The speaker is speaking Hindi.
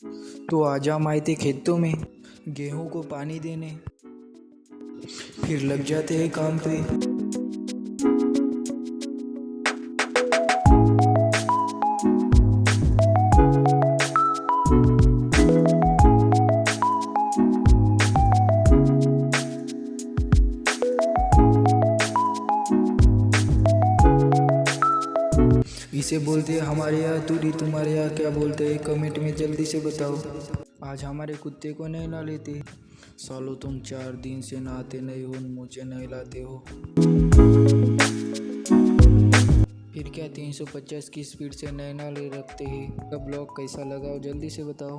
तो आजा आए थे खेतों में गेहूं को पानी देने, फिर लग जाते हैं काम पे। इसे बोलते हैं हमारे यहाँ तूड़ी, तुम्हारे यहाँ क्या बोलते हैं कमेंट में जल्दी से बताओ। आज हमारे कुत्ते को नहीं नहला लेते, सालों तुम 4 दिन से नहाते नहीं हो, मुझे नहलाते हो। फिर क्या 350 की स्पीड से नहला ले रखते हैं। ब्लॉग कैसा लगा जल्दी से बताओ।